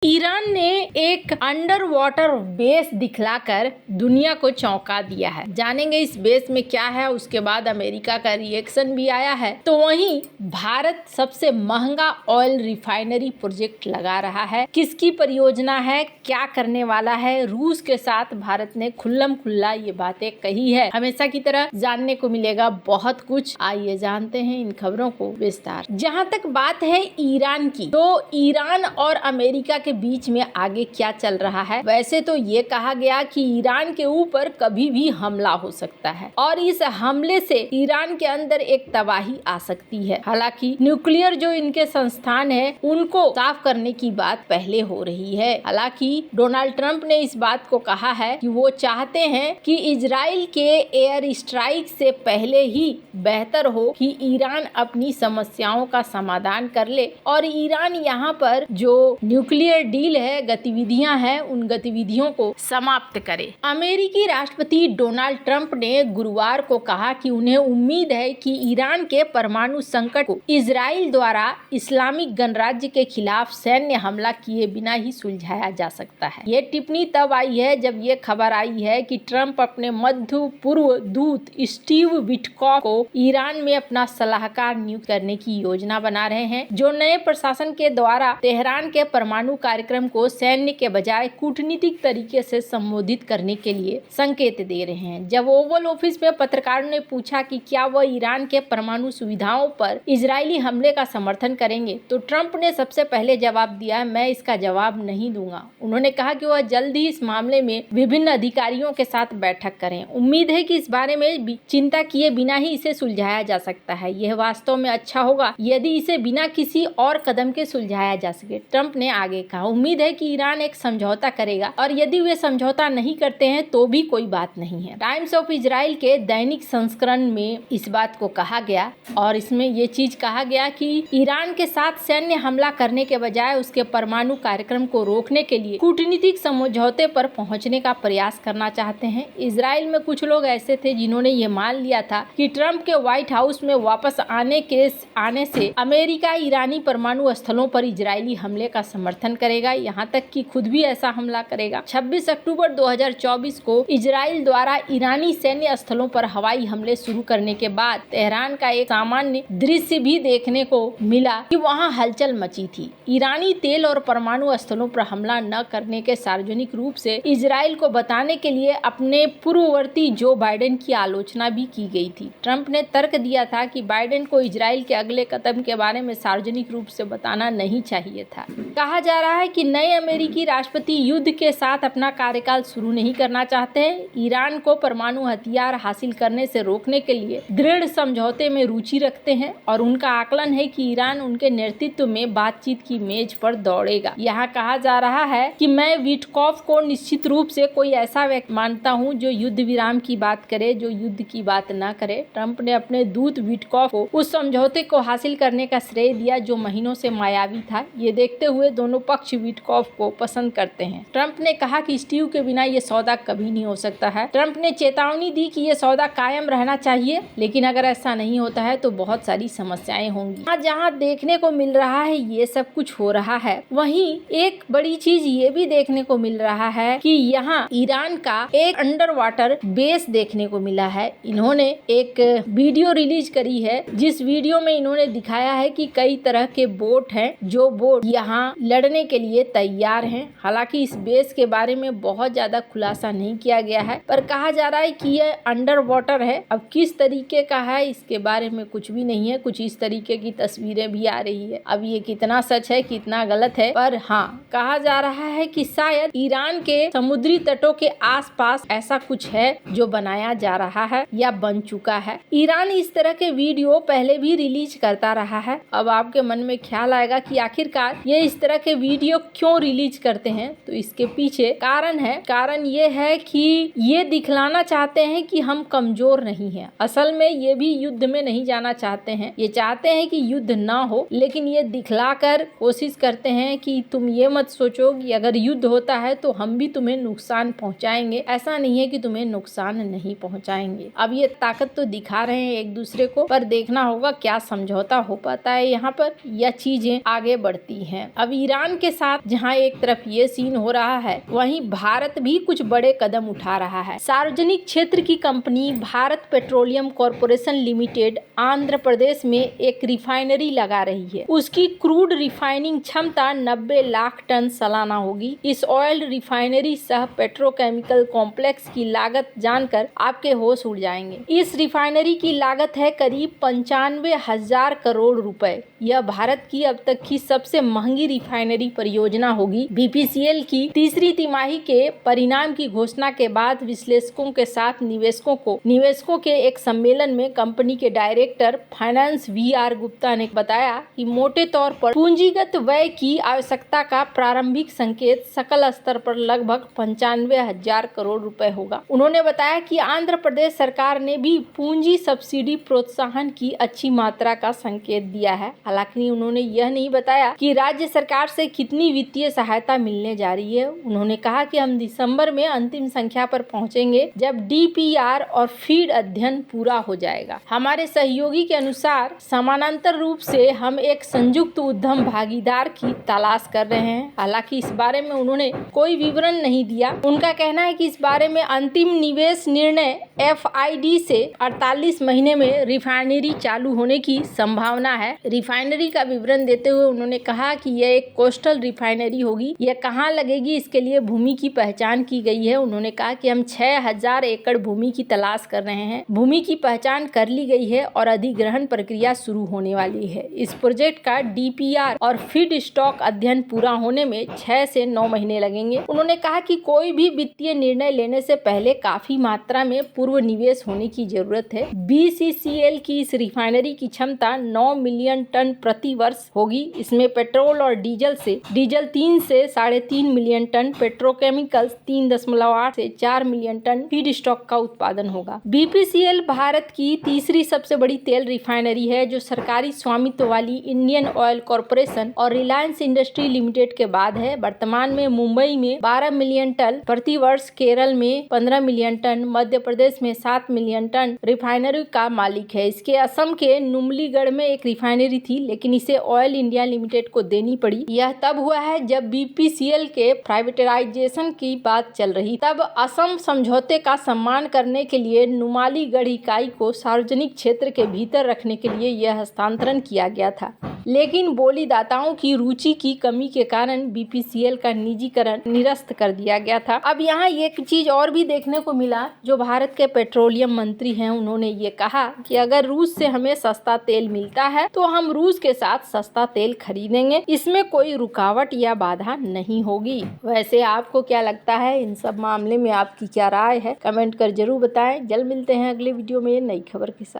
Iran ने एक under water base दिखलाकर दुनिया को चौंका दिया है। जानेंगे इस बेस में क्या है, उसके बाद अमेरिका का रिएक्शन भी आया है। तो वहीं भारत सबसे महंगा ऑयल रिफाइनरी प्रोजेक्ट लगा रहा है। किसकी परियोजना है, क्या करने वाला है, रूस के साथ भारत ने खुल्लम खुल्ला ये बातें कही है। हमेशा की तरह जानने को मिलेगा बहुत कुछ। आइए जानते हैं इन खबरों को विस्तार। जहां तक बात है ईरान की, तो ईरान और अमेरिका के बीच में आगे क्या चल रहा है। वैसे तो ये कहा गया कि ईरान के ऊपर कभी भी हमला हो सकता है और इस हमले से ईरान के अंदर एक तबाही आ सकती है। हालांकि न्यूक्लियर जो इनके संस्थान है उनको साफ करने की बात पहले हो रही है। हालांकि डोनाल्ड ट्रंप ने इस बात को कहा है कि वो चाहते हैं कि इजराइल के एयर स्ट्राइक से पहले ही बेहतर हो कि ईरान अपनी समस्याओं का समाधान कर ले और ईरान यहाँ पर जो न्यूक्लियर डील है, गतिविधियां हैं, उन गतिविधियों को समाप्त करे। अमेरिकी राष्ट्रपति डोनाल्ड ट्रंप ने गुरुवार को कहा कि उन्हें उम्मीद है कि ईरान के परमाणु संकट को इजराइल द्वारा इस्लामिक गणराज्य के खिलाफ सैन्य हमला किए बिना ही सुलझाया जा सकता है। ये टिप्पणी तब आई है जब ये खबर आई है कि ट्रंप अपने मध्य पूर्व दूत स्टीव विटकॉफ को ईरान में अपना सलाहकार नियुक्त करने की योजना बना रहे हैं, जो नए प्रशासन के द्वारा तेहरान के परमाणु कार्यक्रम को सैन्य के बजाय कूटनीतिक तरीके से संबोधित करने के लिए संकेत दे रहे हैं। जब ओवल ऑफिस में पत्रकारों ने पूछा कि क्या वह ईरान के परमाणु सुविधाओं पर इजरायली हमले का समर्थन करेंगे, तो ट्रंप ने सबसे पहले जवाब दिया, मैं इसका जवाब नहीं दूंगा। उन्होंने कहा कि वह जल्द ही इस मामले में विभिन्न अधिकारियों के साथ बैठक करें। उम्मीद है कि इस बारे में चिंता किए बिना ही इसे सुलझाया जा सकता है। यह वास्तव में अच्छा होगा यदि इसे बिना किसी और कदम के सुलझाया जा सके, ट्रंप ने आगे कहा। उम्मीद है कि ईरान एक समझौता करेगा और यदि वे समझौता नहीं करते हैं तो भी कोई बात नहीं है। टाइम्स ऑफ इजराइल के दैनिक संस्करण में इस बात को कहा गया और इसमें ये चीज कहा गया कि ईरान के साथ सैन्य हमला करने के बजाय उसके परमाणु कार्यक्रम को रोकने के लिए कूटनीतिक समझौते पर पहुंचने का प्रयास करना चाहते हैं। इजराइल में कुछ लोग ऐसे थे जिन्होंने ये मान लिया था कि ट्रंप के व्हाइट हाउस में वापस आने से अमेरिका ईरानी परमाणु स्थलों पर इजरायली हमले का समर्थन करेगा, यहाँ तक कि खुद भी ऐसा हमला करेगा। 26 अक्टूबर 2024 को इजराइल द्वारा ईरानी सैन्य स्थलों पर हवाई हमले शुरू करने के बाद तेहरान का एक सामान्य दृश्य भी देखने को मिला कि वहां हलचल मची थी। ईरानी तेल और परमाणु स्थलों पर हमला न करने के सार्वजनिक रूप से इजराइल को बताने के लिए अपने पूर्ववर्ती जो बाइडेन की आलोचना भी की गई थी। ट्रंप ने तर्क दिया था कि बाइडेन को इजराइल के अगले कदम के बारे में सार्वजनिक रूप से बताना नहीं चाहिए था। कहा जा रहा है कि नए अमेरिकी राष्ट्रपति युद्ध के साथ अपना कार्यकाल शुरू नहीं करना चाहते हैं। ईरान को परमाणु हथियार हासिल करने से रोकने के लिए दृढ़ समझौते में रुचि रखते हैं और उनका आकलन है कि ईरान उनके नेतृत्व में बातचीत की मेज पर दौड़ेगा। यहाँ कहा जा रहा है कि मैं विटकॉफ को निश्चित रूप से कोई ऐसा व्यक्ति मानता हूँ जो युद्ध विराम की बात करे, जो युद्ध की बात न करे। ट्रंप ने अपने दूत विटकॉफ को उस समझौते को हासिल करने का श्रेय दिया जो महीनों से मायावी था। ये देखते हुए दोनों पक्ष विटकॉफ को पसंद करते हैं। ट्रंप ने कहा कि स्टीव के बिना ये सौदा कभी नहीं हो सकता है। ट्रंप ने चेतावनी दी कि ये सौदा कायम रहना चाहिए, लेकिन अगर ऐसा नहीं होता है तो बहुत सारी समस्याएं होंगी। जहाँ देखने को मिल रहा है ये सब कुछ हो रहा है, वहीं एक बड़ी चीज ये भी देखने को मिल रहा है कि यहाँ ईरान का एक अंडर वाटर बेस देखने को मिला है। इन्होंने एक वीडियो रिलीज करी है जिस वीडियो में इन्होंने दिखाया है कि कई तरह के बोट हैं जो बोट यहाँ लड़ने के लिए तैयार हैं। हालांकि इस बेस के बारे में बहुत ज्यादा खुलासा नहीं किया गया है, पर कहा जा रहा है कि यह अंडर वाटर है। अब किस तरीके का है इसके बारे में कुछ भी नहीं है। कुछ इस तरीके की तस्वीरें भी आ रही है। अब ये कितना सच है कितना गलत है, पर हाँ कहा जा रहा है कि शायद ईरान के समुद्री तटों के आसपास ऐसा कुछ है जो बनाया जा रहा है या बन चुका है। ईरान इस तरह के वीडियो पहले भी रिलीज करता रहा है। अब आपके मन में ख्याल आएगा कि आखिरकार ये इस तरह के वीडियो क्यों रिलीज करते हैं, तो इसके पीछे कारण है। कारण ये है कि ये दिखलाना चाहते हैं कि हम कमजोर नहीं हैं। असल में ये भी युद्ध में नहीं जाना चाहते हैं। ये चाहते हैं कि युद्ध ना हो, लेकिन ये दिखलाकर कोशिश करते हैं कि तुम ये मत सोचो कि अगर युद्ध होता है तो हम भी तुम्हें नुकसान पहुंचाएंगे। ऐसा नहीं है कि तुम्हें नुकसान नहीं पहुंचाएंगे। अब ये ताकत तो दिखा रहे हैं एक दूसरे को, पर देखना होगा क्या समझौता हो पाता है यहाँ पर या चीजें आगे बढ़ती हैं। अब ईरान के के साथ जहां एक तरफ ये सीन हो रहा है, वहीं भारत भी कुछ बड़े कदम उठा रहा है। सार्वजनिक क्षेत्र की company Bharat petroleum corporation limited Andhra Pradesh में एक रिफाइनरी लगा रही है। उसकी क्रूड रिफाइनिंग क्षमता 90 लाख टन सालाना होगी। इस ऑयल रिफाइनरी सह पेट्रोकेमिकल कॉम्प्लेक्स की लागत जानकर आपके होश उड़ जाएंगे। इस रिफाइनरी की लागत है करीब 95,000 करोड़ रुपए। यह भारत की अब तक की सबसे महंगी रिफाइनरी परियोजना होगी। बीपीसीएल की तीसरी तिमाही के परिणाम की घोषणा के बाद विश्लेषकों के साथ निवेशकों के एक सम्मेलन में कंपनी के डायरेक्टर फाइनेंस वीआर गुप्ता ने बताया कि मोटे तौर पर पूंजीगत व्यय की आवश्यकता का प्रारंभिक संकेत सकल स्तर पर लगभग 95,000 करोड़ रुपए होगा। उन्होंने बताया कि आंध्र प्रदेश सरकार ने भी पूंजी सब्सिडी प्रोत्साहन की अच्छी मात्रा का संकेत दिया है। हालांकि उन्होंने यह नहीं बताया कि राज्य सरकार से कितनी वित्तीय सहायता मिलने जा रही है। उन्होंने कहा कि हम दिसंबर में अंतिम संख्या पर पहुंचेंगे जब डीपीआर और फीड अध्ययन पूरा हो जाएगा। हमारे सहयोगी के अनुसार समानांतर रूप से हम एक संयुक्त उद्यम भागीदार की तलाश कर रहे हैं। हालांकि इस बारे में उन्होंने कोई विवरण नहीं दिया। उनका कहना है कि इस बारे में अंतिम निवेश निर्णय FID से 48 महीने में रिफाइनरी चालू होने की संभावना है। रिफाइनरी का विवरण देते हुए उन्होंने कहा कि यह एक कोस्टल रिफाइनरी होगी। यह कहाँ लगेगी, इसके लिए भूमि की पहचान की गई है। उन्होंने कहा कि हम 6,000 एकड़ भूमि की तलाश कर रहे हैं। भूमि की पहचान कर ली गई है और अधिग्रहण प्रक्रिया शुरू होने वाली है। इस प्रोजेक्ट का DPR और फीड स्टॉक अध्ययन पूरा होने में 6 से 9 महीने लगेंगे। उन्होंने कहा कि कोई भी वित्तीय निर्णय लेने से पहले काफी मात्रा में पूर्व निवेश होने की जरूरत है। BCCL की इस रिफाइनरी की क्षमता 9 मिलियन टन प्रति वर्ष होगी। इसमें पेट्रोल और डीजल 3 से 3.5 मिलियन टन, पेट्रोकेमिकल्स 3.8 से 4 मिलियन टन फीड स्टॉक का उत्पादन होगा। BPCL भारत की तीसरी सबसे बड़ी तेल रिफाइनरी है, जो सरकारी स्वामित्व वाली इंडियन ऑयल कॉर्पोरेशन और रिलायंस इंडस्ट्री लिमिटेड के बाद है। वर्तमान में मुंबई में 12 मिलियन टन प्रति वर्ष, केरल में 15 मिलियन टन, मध्य प्रदेश में 7 मिलियन टन रिफाइनरी का मालिक है। इसके असम के नुमलीगढ़ में एक रिफाइनरी थी, लेकिन इसे ऑयल इंडिया लिमिटेड को देनी पड़ी। यह तब हुआ है जब BPCL के प्राइवेटाइजेशन की बात चल रही। तब असम समझौते का सम्मान करने के लिए नुमालीगढ़ इकाई को सार्वजनिक क्षेत्र के भीतर रखने के लिए यह हस्तांतरण किया गया था, लेकिन बोलीदाताओं की रुचि की कमी के कारण BPCL का निजीकरण निरस्त कर दिया गया था। अब यहाँ एक चीज और भी देखने को मिला, जो भारत के पेट्रोलियम मंत्री हैं, उन्होंने ये कहा कि अगर रूस से हमें सस्ता तेल मिलता है तो हम रूस के साथ सस्ता तेल खरीदेंगे, इसमें कोई रुकावट या बाधा नहीं होगी। वैसे आपको क्या लगता है, इन सब मामले में आपकी क्या राय है? कमेंट कर जरूर बताएं। जल्द मिलते हैं अगले वीडियो में नई खबर के साथ।